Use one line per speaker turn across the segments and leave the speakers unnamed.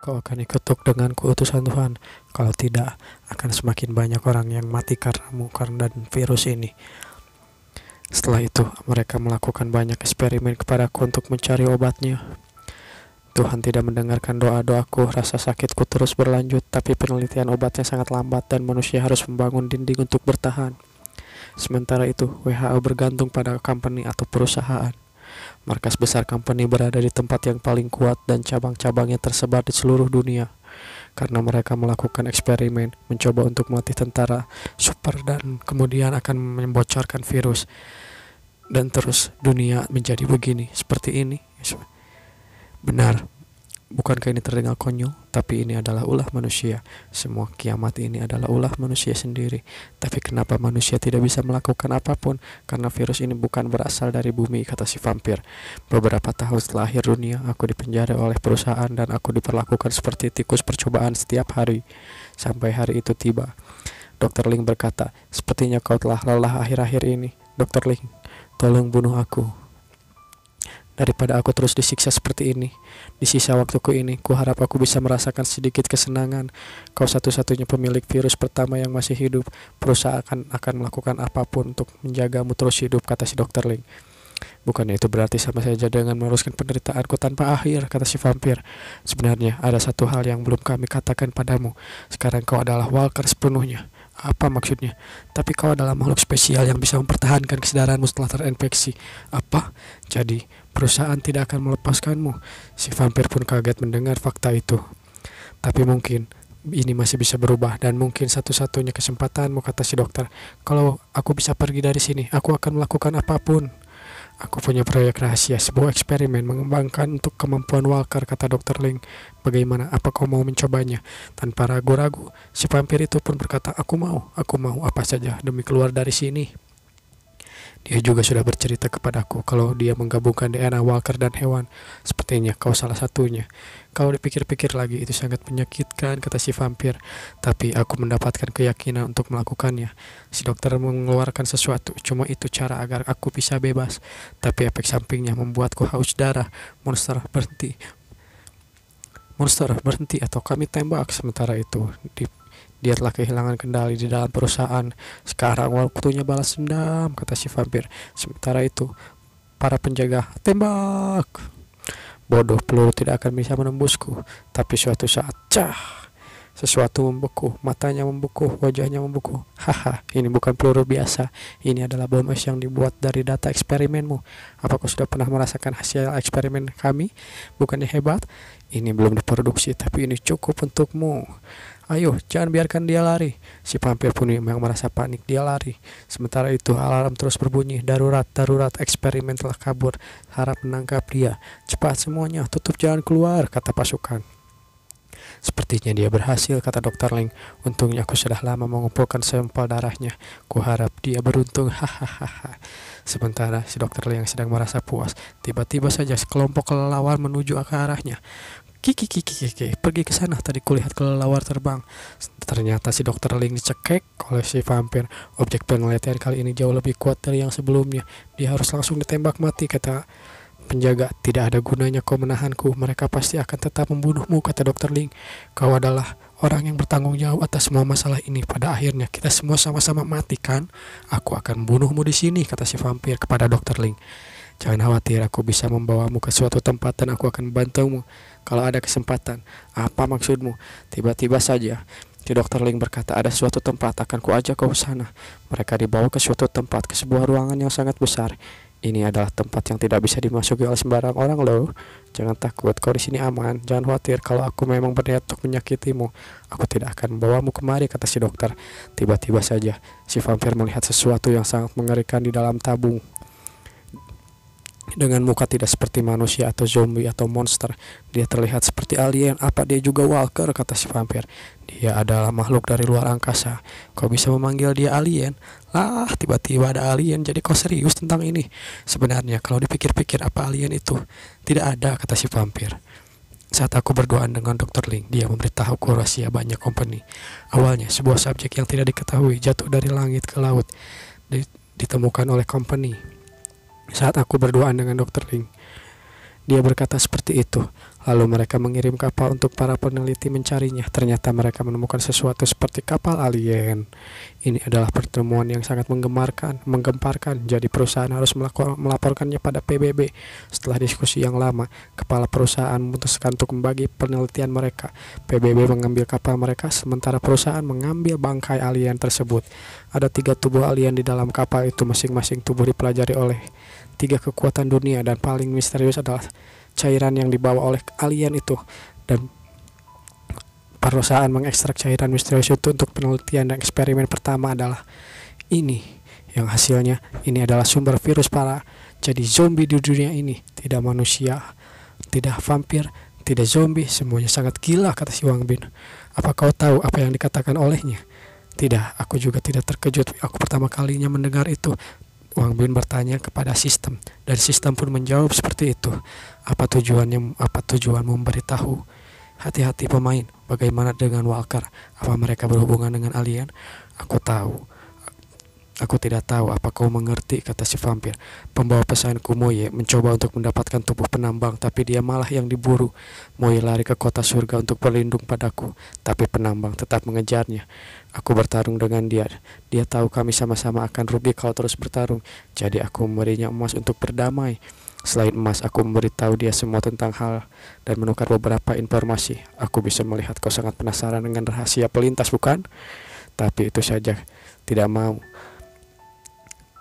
Kau akan ikut denganku utusan Tuhan. Kalau tidak, akan semakin banyak orang yang mati karenamu karena virus ini. Setelah itu, mereka melakukan banyak eksperimen kepadaku untuk mencari obatnya. Tuhan tidak mendengarkan doa-doaku, rasa sakitku terus berlanjut, tapi penelitian obatnya sangat lambat dan manusia harus membangun dinding untuk bertahan. Sementara itu, WHO bergantung pada company atau perusahaan. Markas besar company berada di tempat yang paling kuat dan cabang-cabangnya tersebar di seluruh dunia. Karena mereka melakukan eksperimen, mencoba untuk melatih tentara super dan kemudian akan membocorkan virus. Dan terus dunia menjadi begini, seperti ini. Benar, bukankah ini terdengar konyol? Tapi ini adalah ulah manusia. Semua kiamat ini adalah ulah manusia sendiri. Tapi kenapa manusia tidak bisa melakukan apapun? Karena virus ini bukan berasal dari bumi, kata si vampir. Beberapa tahun setelah akhir dunia, aku dipenjara oleh perusahaan dan aku diperlakukan seperti tikus percobaan setiap hari. Sampai hari itu tiba. Dr. Ling berkata, sepertinya kau telah lelah akhir-akhir ini. Dr. Ling, tolong bunuh aku. Daripada aku terus disiksa seperti ini, di sisa waktuku ini, ku harap aku bisa merasakan sedikit kesenangan. Kau satu-satunya pemilik virus pertama yang masih hidup. Perusahaan akan melakukan apapun untuk menjagamu terus hidup, kata si Dr. Ling. Bukannya itu berarti sama saja dengan meneruskan penderitaanku tanpa akhir, kata si vampir. Sebenarnya ada satu hal yang belum kami katakan padamu. Sekarang kau adalah walker sepenuhnya. Apa maksudnya? Tapi kau adalah makhluk spesial yang bisa mempertahankan kesadaranmu setelah terinfeksi. Apa? Jadi, perusahaan tidak akan melepaskanmu. Si vampir pun kaget mendengar fakta itu. Tapi mungkin ini masih bisa berubah dan mungkin satu-satunya kesempatanmu, kata si dokter. Kalau aku bisa pergi dari sini, aku akan melakukan apapun. Aku punya proyek rahasia, sebuah eksperimen mengembangkan untuk kemampuan walker, kata Dr. Ling. Bagaimana? Apa kau mau mencobanya? Tanpa ragu-ragu, si vampir itu pun berkata, aku mau apa saja demi keluar dari sini. Dia juga sudah bercerita kepadaku kalau dia menggabungkan DNA walker dan hewan. Sepertinya kau salah satunya. Kalau dipikir-pikir lagi itu sangat menyakitkan, kata si vampir. Tapi aku mendapatkan keyakinan untuk melakukannya. Si dokter mengeluarkan sesuatu, cuma itu cara agar aku bisa bebas. Tapi efek sampingnya membuatku haus darah. Monster berhenti atau kami tembak. Sementara itu dia telah kehilangan kendali di dalam perusahaan. Sekarang waktunya balas dendam, kata si vampir. Sementara itu, para penjaga tembak. Bodoh, peluru tidak akan bisa menembusku. Tapi suatu saat, sesuatu membeku, matanya membeku, wajahnya membeku. Haha, ini bukan peluru biasa. Ini adalah bom es yang dibuat dari data eksperimenmu. Apa kau sudah pernah merasakan hasil eksperimen kami? Bukannya hebat? Ini belum diproduksi, tapi ini cukup untukmu. Ayo, jangan biarkan dia lari. Si vampir pun yang merasa panik, dia lari. Sementara itu alarm terus berbunyi. Darurat, eksperimen telah kabur. Harap menangkap dia. Cepat semuanya, tutup jalan keluar, kata pasukan. Sepertinya dia berhasil, kata Dr. Ling. Untungnya aku sudah lama mengumpulkan sampel darahnya. Kuharap dia beruntung, hahaha. Sementara si Dr. Ling yang sedang merasa puas, tiba-tiba saja sekelompok kelelawar menuju ke arahnya. Kiki, pergi ke sana. Tadi kulihat kelelawar terbang. Ternyata si Dr. Ling dicekek oleh si vampir. Objek penelitian kali ini jauh lebih kuat dari yang sebelumnya. Dia harus langsung ditembak mati, kata penjaga. Tidak ada gunanya kau menahanku. Mereka pasti akan tetap membunuhmu, kata Dr. Ling. Kau adalah orang yang bertanggung jawab atas semua masalah ini. Pada akhirnya kita semua sama-sama mati, kan? Aku akan membunuhmu di sini, kata si vampir kepada Dr. Ling. Jangan khawatir, aku bisa membawamu ke suatu tempat dan aku akan membantumu kalau ada kesempatan. Apa maksudmu? Tiba-tiba saja si Dr. Ling berkata, ada suatu tempat, akan kuajak kau ke sana. Mereka dibawa ke suatu tempat, ke sebuah ruangan yang sangat besar. Ini adalah tempat yang tidak bisa dimasuki oleh sembarang orang loh. Jangan takut, kau di sini aman. Jangan khawatir, kalau aku memang berniat untuk menyakitimu, aku tidak akan membawamu kemari, kata si dokter. Tiba-tiba saja si vampir melihat sesuatu yang sangat mengerikan di dalam tabung. Dengan muka tidak seperti manusia atau zombie atau monster, dia terlihat seperti alien. Apa dia juga walker, kata si vampir. Dia adalah makhluk dari luar angkasa. Kau bisa memanggil dia alien? Lah, tiba-tiba ada alien, jadi kau serius tentang ini? Sebenarnya kalau dipikir-pikir, apa alien itu? Tidak ada, kata si vampir. Saat aku berduaan dengan Dr. Ling, dia memberitahuku rahasia banyak company. Awalnya sebuah subjek yang tidak diketahui jatuh dari langit ke laut, ditemukan oleh company. Saat aku berduaan dengan Dr. Ling, Dia berkata seperti itu. Lalu mereka mengirim kapal untuk para peneliti mencarinya. Ternyata mereka menemukan sesuatu seperti kapal alien. Ini adalah pertemuan yang sangat menggemparkan. Jadi perusahaan harus melaporkannya pada PBB. Setelah diskusi yang lama, kepala perusahaan memutuskan untuk membagi penelitian mereka. PBB mengambil kapal mereka, sementara perusahaan mengambil bangkai alien tersebut. Ada 3 tubuh alien di dalam kapal itu. Masing-masing tubuh dipelajari oleh 3 kekuatan dunia, dan paling misterius adalah cairan yang dibawa oleh alien itu. Dan perusahaan mengekstrak cairan misterius itu untuk penelitian, dan eksperimen pertama adalah ini, yang hasilnya ini adalah sumber virus para jadi zombie di dunia ini. Tidak manusia, tidak vampir, tidak zombie, semuanya sangat gila, kata si Wang Bin. Apa kau tahu apa yang dikatakan olehnya? Tidak, aku juga tidak terkejut. Aku pertama kalinya mendengar itu. Wang Bin bertanya kepada sistem, dan sistem pun menjawab seperti itu. Apa tujuannya? Apa tujuanmu memberitahu? Hati-hati pemain. Bagaimana dengan Walker? Apa mereka berhubungan dengan alien? Aku tahu. Aku tidak tahu apa kau mengerti, kata si vampir. Pembawa pesanku Moye mencoba untuk mendapatkan tubuh penambang, tapi dia malah yang diburu. Moye lari ke kota surga untuk berlindung padaku, tapi penambang tetap mengejarnya. Aku bertarung dengan dia. Dia tahu kami sama-sama akan rugi kalau terus bertarung. Jadi aku memberinya emas untuk berdamai. Selain emas, aku memberitahu dia semua tentang hal dan menukar beberapa informasi. Aku bisa melihat kau sangat penasaran dengan rahasia pelintas, bukan? Tapi itu saja, tidak mau.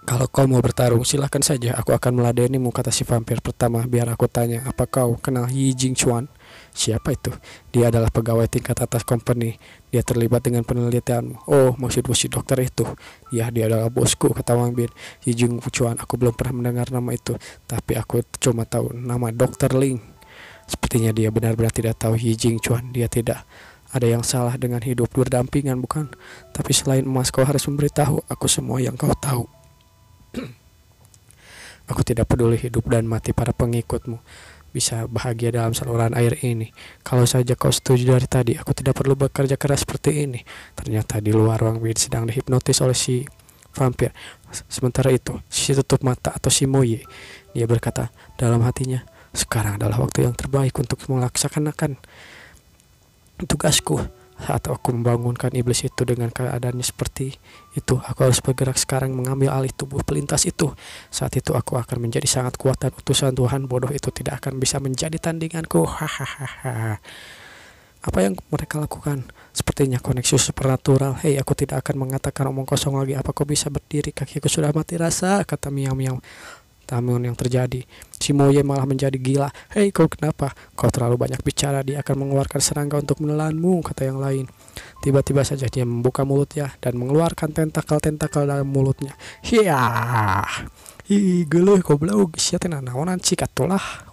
Kalau kau mau bertarung, silahkan saja. Aku akan meladenimu, kata si vampir pertama. Biar aku tanya, apa kau kenal Yi Jingchuan? Siapa itu? Dia adalah pegawai tingkat atas company. Dia terlibat dengan penelitianmu. Oh, maksudmu si dokter itu? Ya, dia adalah bosku, kata Wang Bin. Yi Jingchuan, aku belum pernah mendengar nama itu. Tapi aku cuma tahu nama Dokter Ling. Sepertinya dia benar-benar tidak tahu Yi Jingchuan. Dia tidak. Ada yang salah dengan hidup berdampingan, bukan? Tapi selain emas, kau harus memberitahu aku semua yang kau tahu. Aku tidak peduli hidup dan mati para pengikutmu bisa bahagia dalam saluran air ini. Kalau saja kau setuju dari tadi, aku tidak perlu bekerja keras seperti ini. Ternyata di luar Wang Bin sedang dihipnotis oleh si vampir. Sementara itu, si tutup mata atau si Moye, dia berkata dalam hatinya, sekarang adalah waktu yang terbaik untuk melaksanakan tugasku. Saat aku membangunkan iblis itu dengan keadaannya seperti itu, aku harus bergerak sekarang mengambil alih tubuh pelintas itu. Saat itu aku akan menjadi sangat kuat dan utusan Tuhan bodoh itu tidak akan bisa menjadi tandinganku. Hahaha. Apa yang mereka lakukan? Sepertinya koneksi supernatural. Hei, aku tidak akan mengatakan omong kosong lagi. Apa kau bisa berdiri? Kakiku sudah mati rasa, kata miau-miau. Namun yang terjadi, si Moye malah menjadi gila. Hei, kau kenapa? Kau terlalu banyak bicara. Dia akan mengeluarkan serangga untuk menelanmu, kata yang lain. Tiba-tiba saja dia membuka mulutnya dan mengeluarkan tentakel-tentakel dalam mulutnya. Hiya, gele kau belau siatin naonan cikatulah.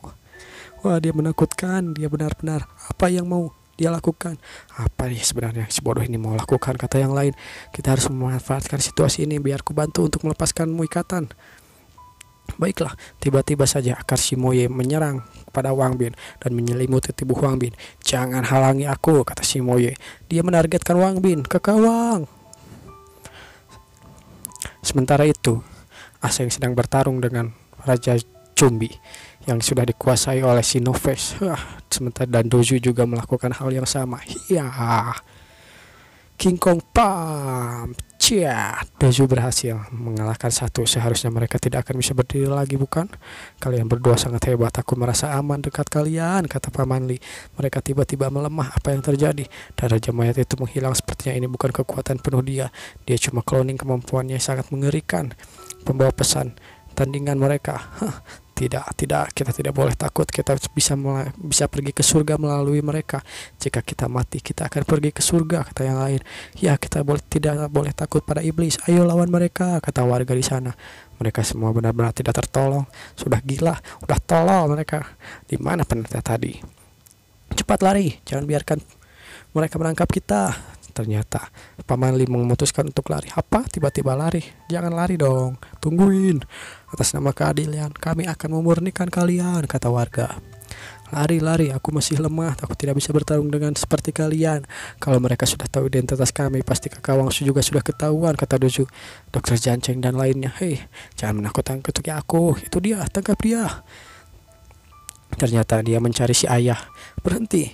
Wah, dia menakutkan. Dia benar-benar apa yang mau dia lakukan? Apa nih sebenarnya si bodoh ini mau lakukan, kata yang lain. Kita harus memanfaatkan situasi ini biar ku bantu untuk melepaskanmu ikatan. Baiklah, tiba-tiba saja akar si Moye menyerang kepada Wang Bin dan menyelimuti tubuh Wang Bin. Jangan halangi aku, kata si Moye. Dia menargetkan Wang Bin ke kawang. Sementara itu, Aseng sedang bertarung dengan Raja Zombie yang sudah dikuasai oleh si Noves. Sementara dan Doju juga melakukan hal yang sama. Hiya, King Kong Pam. Doju berhasil mengalahkan satu. Seharusnya mereka tidak akan bisa berdiri lagi, bukan? Kalian berdua sangat hebat. Aku merasa aman dekat kalian, kata Paman Li. Mereka tiba-tiba melemah. Apa yang terjadi? Dan Raja Mayat itu menghilang. Sepertinya ini bukan kekuatan penuh dia. Dia cuma cloning. Kemampuannya sangat mengerikan. Pembawa pesan tandingan mereka. Tidak, kita tidak boleh takut. Kita bisa pergi ke surga melalui mereka. Jika kita mati, kita akan pergi ke surga, kata yang lain. Ya, kita tidak boleh takut pada iblis. Ayo lawan mereka, kata warga di sana. Mereka semua benar-benar tidak tertolong. Sudah gila, udah tolol mereka. Di mana penelitian tadi? Cepat lari, jangan biarkan mereka menangkap kita. Ternyata Paman Li memutuskan untuk lari. Apa? Tiba-tiba lari? Jangan lari dong. Tungguin. Atas nama keadilan, kami akan memurnikan kalian, kata warga. Lari, aku masih lemah. Aku tidak bisa bertarung dengan seperti kalian. Kalau mereka sudah tahu identitas kami, pasti Kakawang juga sudah ketahuan, kata Doju, Dokter Janceng dan lainnya. Hei, jangan menakut-nakuti aku. Itu dia, tangkap dia. Ternyata dia mencari si ayah. Berhenti,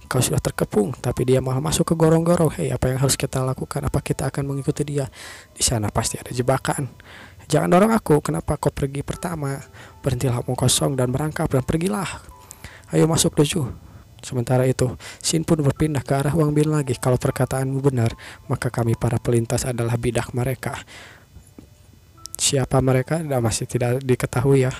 kau sudah terkepung, tapi dia malah masuk ke gorong-gorong. Hei, apa yang harus kita lakukan? Apa kita akan mengikuti dia? Di sana pasti ada jebakan. Jangan dorong aku, kenapa kau pergi pertama? Berhentilah omong kosong dan merangkap dan pergilah. Ayo masuk dojo. Sementara itu, Shin pun berpindah ke arah Wang Bin lagi. Kalau perkataanmu benar, maka kami para pelintas adalah bidak mereka. Siapa mereka? Masih tidak diketahui ya.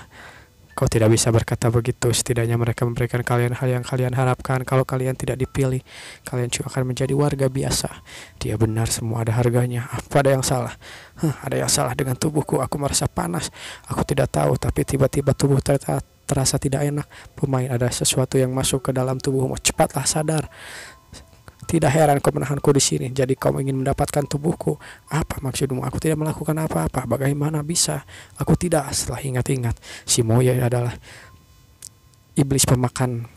Kau tidak bisa berkata begitu. Setidaknya mereka memberikan kalian hal yang kalian harapkan. Kalau kalian tidak dipilih, kalian juga akan menjadi warga biasa. Dia benar, semua ada harganya. Apa ada yang salah? Ada yang salah dengan tubuhku. Aku merasa panas. Aku tidak tahu, tapi tiba-tiba tubuh terasa tidak enak. Pemain, ada sesuatu yang masuk ke dalam tubuhmu. Cepatlah sadar. Tidak heran kau menahanku di sini. Jadi kau ingin mendapatkan tubuhku. Apa maksudmu? Aku tidak melakukan apa-apa. Bagaimana bisa? Aku tidak. Setelah ingat-ingat, si Moye adalah iblis pemakan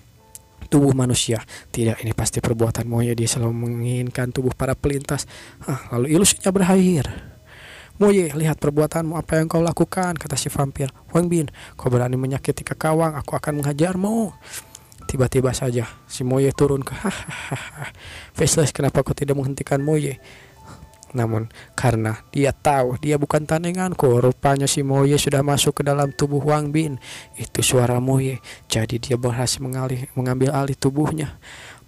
tubuh manusia. Tidak, ini pasti perbuatan Moye. Dia selalu menginginkan tubuh para pelintas. Lalu ilusinya berakhir. Moye, lihat perbuatanmu, apa yang kau lakukan, kata si vampir. Wang Bin, kau berani menyakiti Kakawang, aku akan menghajarmu. Tiba-tiba saja si Moye turun ke Faceless, kenapa kau tidak menghentikan Moye? Namun karena dia tahu dia bukan tandinganku. Rupanya si Moye sudah masuk ke dalam tubuh Wang Bin. Itu suara Moye. Jadi dia berhasil mengambil alih tubuhnya.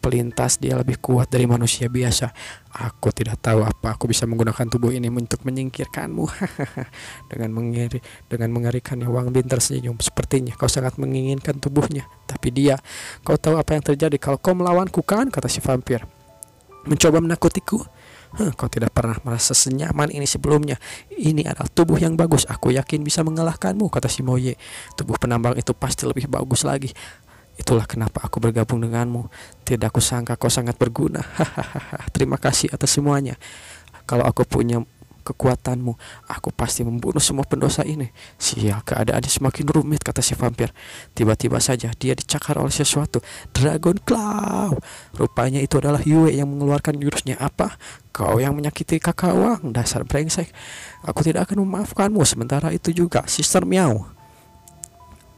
Pelintas, dia lebih kuat dari manusia biasa. Aku tidak tahu apa aku bisa menggunakan tubuh ini untuk menyingkirkanmu. Dengan mengerikannya Wang Bin tersenyum. Sepertinya kau sangat menginginkan tubuhnya. Tapi dia, kau tahu apa yang terjadi kalau kau melawanku kan? Kata si vampir. Mencoba menakutiku. Kau tidak pernah merasa senyaman ini sebelumnya. Ini adalah tubuh yang bagus. Aku yakin bisa mengalahkanmu, kata si Moye. Tubuh penambang itu pasti lebih bagus lagi. Itulah kenapa aku bergabung denganmu. Tidak aku sangka kau sangat berguna. Terima kasih atas semuanya. Kalau aku punya kekuatanmu, aku pasti membunuh semua pendosa ini. Sial, keadaannya semakin rumit, kata si vampir. Tiba-tiba saja dia dicakar oleh sesuatu. Dragon Claw. Rupanya itu adalah Yue yang mengeluarkan jurusnya. Apa? Kau yang menyakiti Kakawang, dasar brengsek. Aku tidak akan memaafkanmu. Sementara itu juga Sister Meow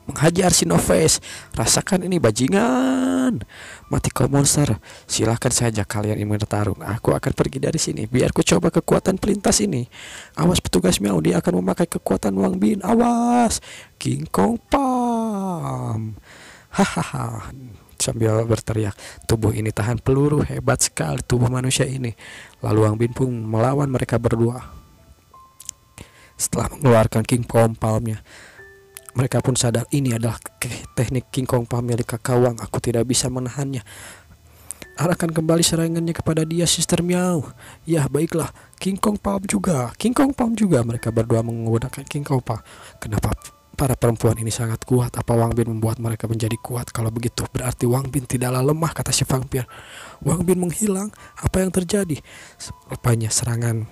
menghajar si Noves. Rasakan ini bajingan. Mati kau monster. Silahkan saja kalian ingin bertarung. Aku akan pergi dari sini. Biar ku coba kekuatan pelintas ini. Awas petugas Meow, dia akan memakai kekuatan Wang Bin. Awas. King Kong Pam. Hahaha. Sambil berteriak, tubuh ini tahan peluru. Hebat sekali tubuh manusia ini. Lalu Wang Bin pun melawan mereka berdua. Setelah mengeluarkan King Kong Palmnya, mereka pun sadar ini adalah teknik King Kong Palm milik Kakawang. Aku tidak bisa menahannya. Arahkan kembali serangannya kepada dia, Sister Meow. Ya, baiklah. King Kong Palm juga. King Kong Palm juga. Mereka berdua menggunakan King Kong Palm. Kenapa para perempuan ini sangat kuat? Apa Wang Bin membuat mereka menjadi kuat? Kalau begitu, berarti Wang Bin tidaklah lemah, kata si vampir. Wang Bin menghilang. Apa yang terjadi? Rupanya serangan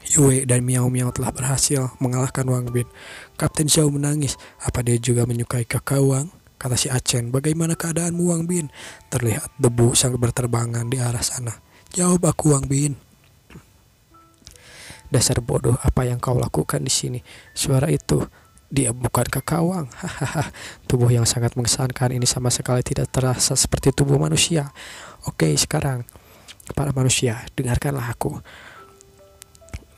Yue dan Miao Miao telah berhasil mengalahkan Wang Bin. Kapten Xiao menangis. Apa dia juga menyukai Kakawang? Kata si Achen. Bagaimana keadaanmu, Wang Bin? Terlihat debu sangat berterbangan di arah sana. Jawab aku, Wang Bin. Dasar bodoh, apa yang kau lakukan di sini? Suara itu, dia bukan Kakawang. Hahaha. Tubuh yang sangat mengesankan ini sama sekali tidak terasa seperti tubuh manusia. Oke, sekarang para manusia, dengarkanlah aku.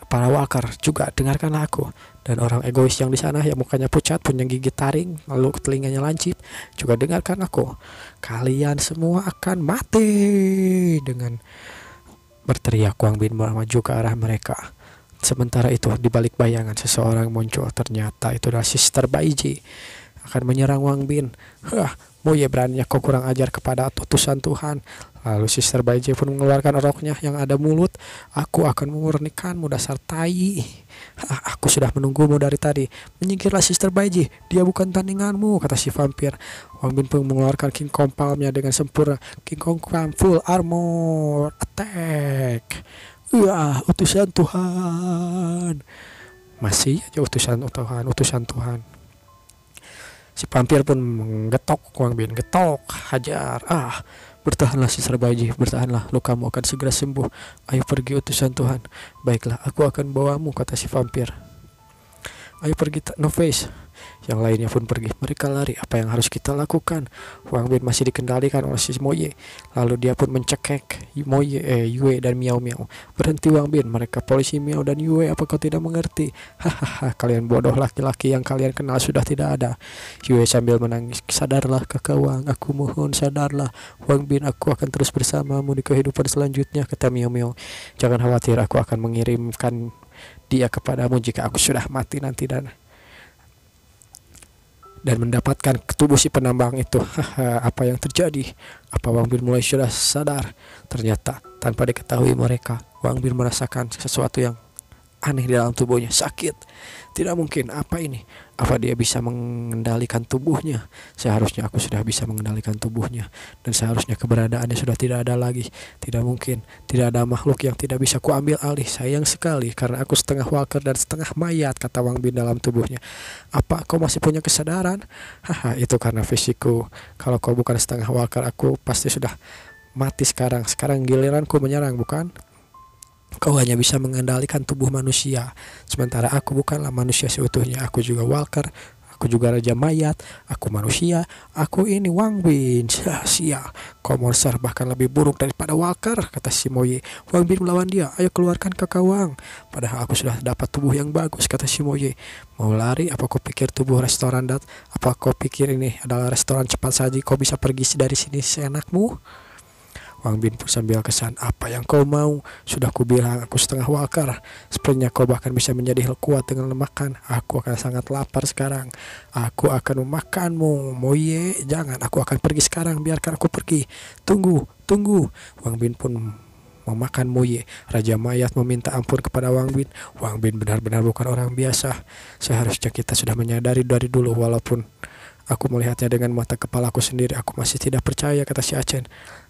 Para walker juga dengarkanlah aku. Dan orang egois yang di sana yang mukanya pucat, punya gigi taring, lalu telinganya lancip, juga dengarkan aku. Kalian semua akan mati. Dengan berteriak, Wang Bin maju ke arah mereka. Sementara itu di balik bayangan seseorang muncul. Ternyata itu adalah Sister Baiji akan menyerang Wang Bin. Moye, beraninya kau kurang ajar kepada utusan Tuhan. Lalu Sister Baiji pun mengeluarkan roknya yang ada mulut. Aku akan memurnikanmu, dasar tai. Aku sudah menunggumu dari tadi. Menyingkirlah Sister Baiji, dia bukan tandinganmu, kata si vampir. Wang Bin pun mengeluarkan King Kong Palmnya dengan sempurna. King Kong Palm full armor attack. Utusan Tuhan. Masih aja utusan Tuhan. Si vampir pun menggetok Wang Bin. Getok, hajar. Bertahanlah Sister Baiji, bertahanlah. Lukamu akan segera sembuh. Ayo pergi utusan Tuhan. Baiklah, aku akan bawamu, kata si vampir. Ayo pergi, No Face. Yang lainnya pun pergi. Mereka lari. Apa yang harus kita lakukan? Wang Bin masih dikendalikan oleh si Moye. Lalu dia pun mencekek Yue dan Miao Miao. Berhenti Wang Bin, mereka polisi Miao dan Yue, apa kau tidak mengerti? Hahaha, kalian bodoh, laki-laki yang kalian kenal sudah tidak ada. Yue sambil menangis. Sadarlah kakak Wang, aku mohon sadarlah. Wang Bin, aku akan terus bersamamu di kehidupan selanjutnya, kata Miao Miao. Jangan khawatir, aku akan mengirimkan dia kepadamu jika aku sudah mati nanti dan mendapatkan tubuh si penambang itu. Apa yang terjadi? Apa Wang Bin mulai sudah sadar? Ternyata tanpa diketahui mereka, Wang Bin merasakan sesuatu yang aneh di dalam tubuhnya. Sakit. Tidak mungkin. Apa ini? Apa dia bisa mengendalikan tubuhnya? Seharusnya aku sudah bisa mengendalikan tubuhnya, dan seharusnya keberadaannya sudah tidak ada lagi. Tidak mungkin. Tidak ada makhluk yang tidak bisa kuambil alih. Sayang sekali, karena aku setengah walker dan setengah mayat, kata Wang Bin dalam tubuhnya. Apa kau masih punya kesadaran? Itu karena fisikku. Kalau kau bukan setengah walker, aku pasti sudah mati sekarang. Sekarang giliranku menyerang, bukan? Kau hanya bisa mengendalikan tubuh manusia, sementara aku bukanlah manusia seutuhnya. Aku juga walker, aku juga raja mayat, aku manusia, aku ini Wang Bin. Sial, kau monster bahkan lebih buruk daripada walker, kata si Moye. Wang Bin melawan dia, ayo keluarkan kakak Wang. Padahal aku sudah dapat tubuh yang bagus, kata si Moye. Mau lari? Apa kau pikir tubuh restoran apa kau pikir ini adalah restoran cepat saji? Kau bisa pergi dari sini seenakmu? Wang Bin pun sambil kesan. Apa yang kau mau? Sudah kubilang aku setengah walker. Sepertinya kau bahkan bisa menjadi kuat dengan makan. Aku akan sangat lapar sekarang. Aku akan memakanmu. Moye, jangan. Aku akan pergi sekarang. Biarkan aku pergi. Tunggu. Wang Bin pun memakan Moye. Raja mayat meminta ampun kepada Wang Bin. Wang Bin benar-benar bukan orang biasa. Seharusnya kita sudah menyadari dari dulu, walaupun aku melihatnya dengan mata kepalaku sendiri. Aku masih tidak percaya, kata si Achen.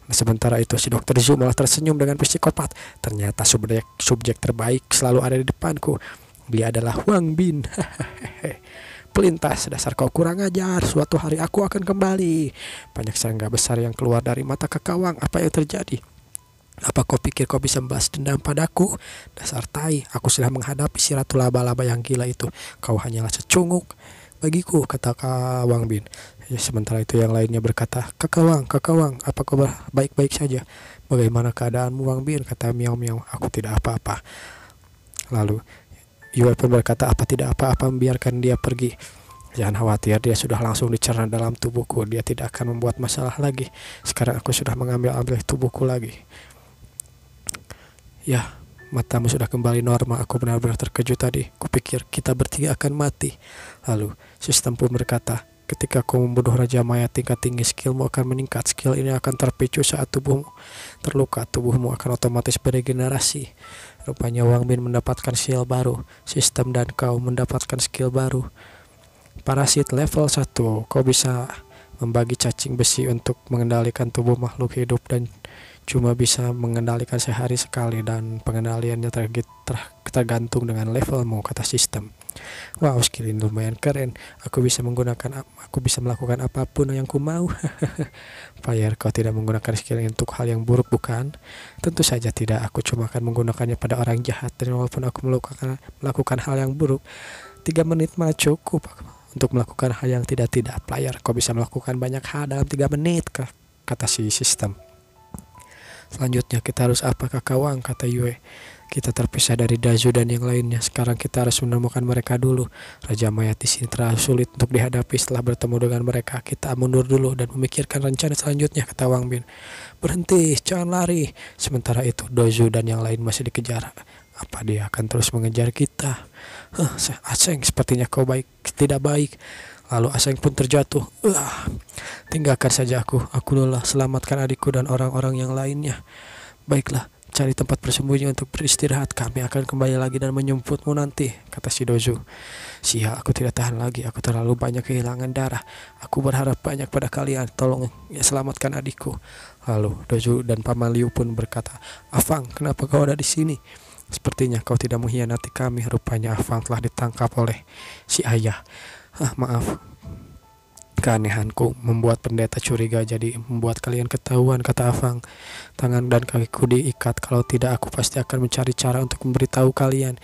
Nah, sementara itu si Dr. Zhu malah tersenyum dengan psikopat. Ternyata subjek terbaik selalu ada di depanku. Dia adalah Wang Bin. Pelintas, dasar kau kurang ajar. Suatu hari aku akan kembali. Banyak serangga besar yang keluar dari mata kakak Wang. Apa yang terjadi? Apa kau pikir kau bisa membalas dendam padaku? Dasar tai, aku sudah menghadapi si ratu laba-laba yang gila itu. Kau hanyalah secunguk bagiku, kata Kak Wang Bin. Sementara itu yang lainnya berkata, kakak Wang, apa kau baik-baik saja? Bagaimana keadaanmu Wang Bin? Kata Miao Miao. Aku tidak apa-apa. Lalu Yue pun berkata, apa tidak apa-apa, membiarkan dia pergi. Jangan khawatir, dia sudah langsung dicerna dalam tubuhku. Dia tidak akan membuat masalah lagi. Sekarang aku sudah mengambil tubuhku lagi. Ya, matamu sudah kembali normal. Aku benar-benar terkejut tadi. Kupikir kita bertiga akan mati. Lalu sistem pun berkata, ketika kau membunuh Raja Maya tingkat tinggi, skillmu akan meningkat. Skill ini akan terpicu saat tubuhmu terluka. Tubuhmu akan otomatis beregenerasi. Rupanya Wang Bin mendapatkan skill baru. Sistem dan kau mendapatkan skill baru. Parasit level 1. Kau bisa membagi cacing besi untuk mengendalikan tubuh makhluk hidup dan cuma bisa mengendalikan sehari sekali, dan pengendaliannya tergantung dengan levelmu, kata sistem. Wow, skill ini lumayan keren. Aku bisa melakukan apapun yang ku mau. Player, kau tidak menggunakan skill ini untuk hal yang buruk, bukan? Tentu saja tidak. Aku cuma akan menggunakannya pada orang jahat, dan walaupun aku melakukan hal yang buruk, 3 menit malah cukup untuk melakukan hal yang tidak. Player, kau bisa melakukan banyak hal dalam 3 menit, kata si sistem. Selanjutnya kita harus apa kakak Wang, kata Yue. Kita terpisah dari Dazu dan yang lainnya. Sekarang kita harus menemukan mereka dulu. Raja Mayat di sini terlalu sulit untuk dihadapi. Setelah bertemu dengan mereka, kita mundur dulu dan memikirkan rencana selanjutnya, kata Wang Bin. Berhenti, jangan lari. Sementara itu Dazu dan yang lain masih dikejar. Apa dia akan terus mengejar kita? Aseng, sepertinya kau tidak baik. Lalu Aseng pun terjatuh. Tinggalkan saja aku lelah. Selamatkan adikku dan orang-orang yang lainnya. Baiklah, cari tempat bersembunyi untuk beristirahat. Kami akan kembali lagi dan menjemputmu nanti, kata si Dozu. Sial, aku tidak tahan lagi. Aku terlalu banyak kehilangan darah. Aku berharap banyak pada kalian. Tolong ya, selamatkan adikku. Lalu Dozu dan Paman Liu pun berkata, Afang, kenapa kau ada di sini? Sepertinya kau tidak mengkhianati kami. Rupanya Afang telah ditangkap oleh si ayah. Maaf, keanehanku membuat pendeta curiga, jadi membuat kalian ketahuan, kata Afang. Tangan dan kakiku diikat, kalau tidak aku pasti akan mencari cara untuk memberitahu kalian.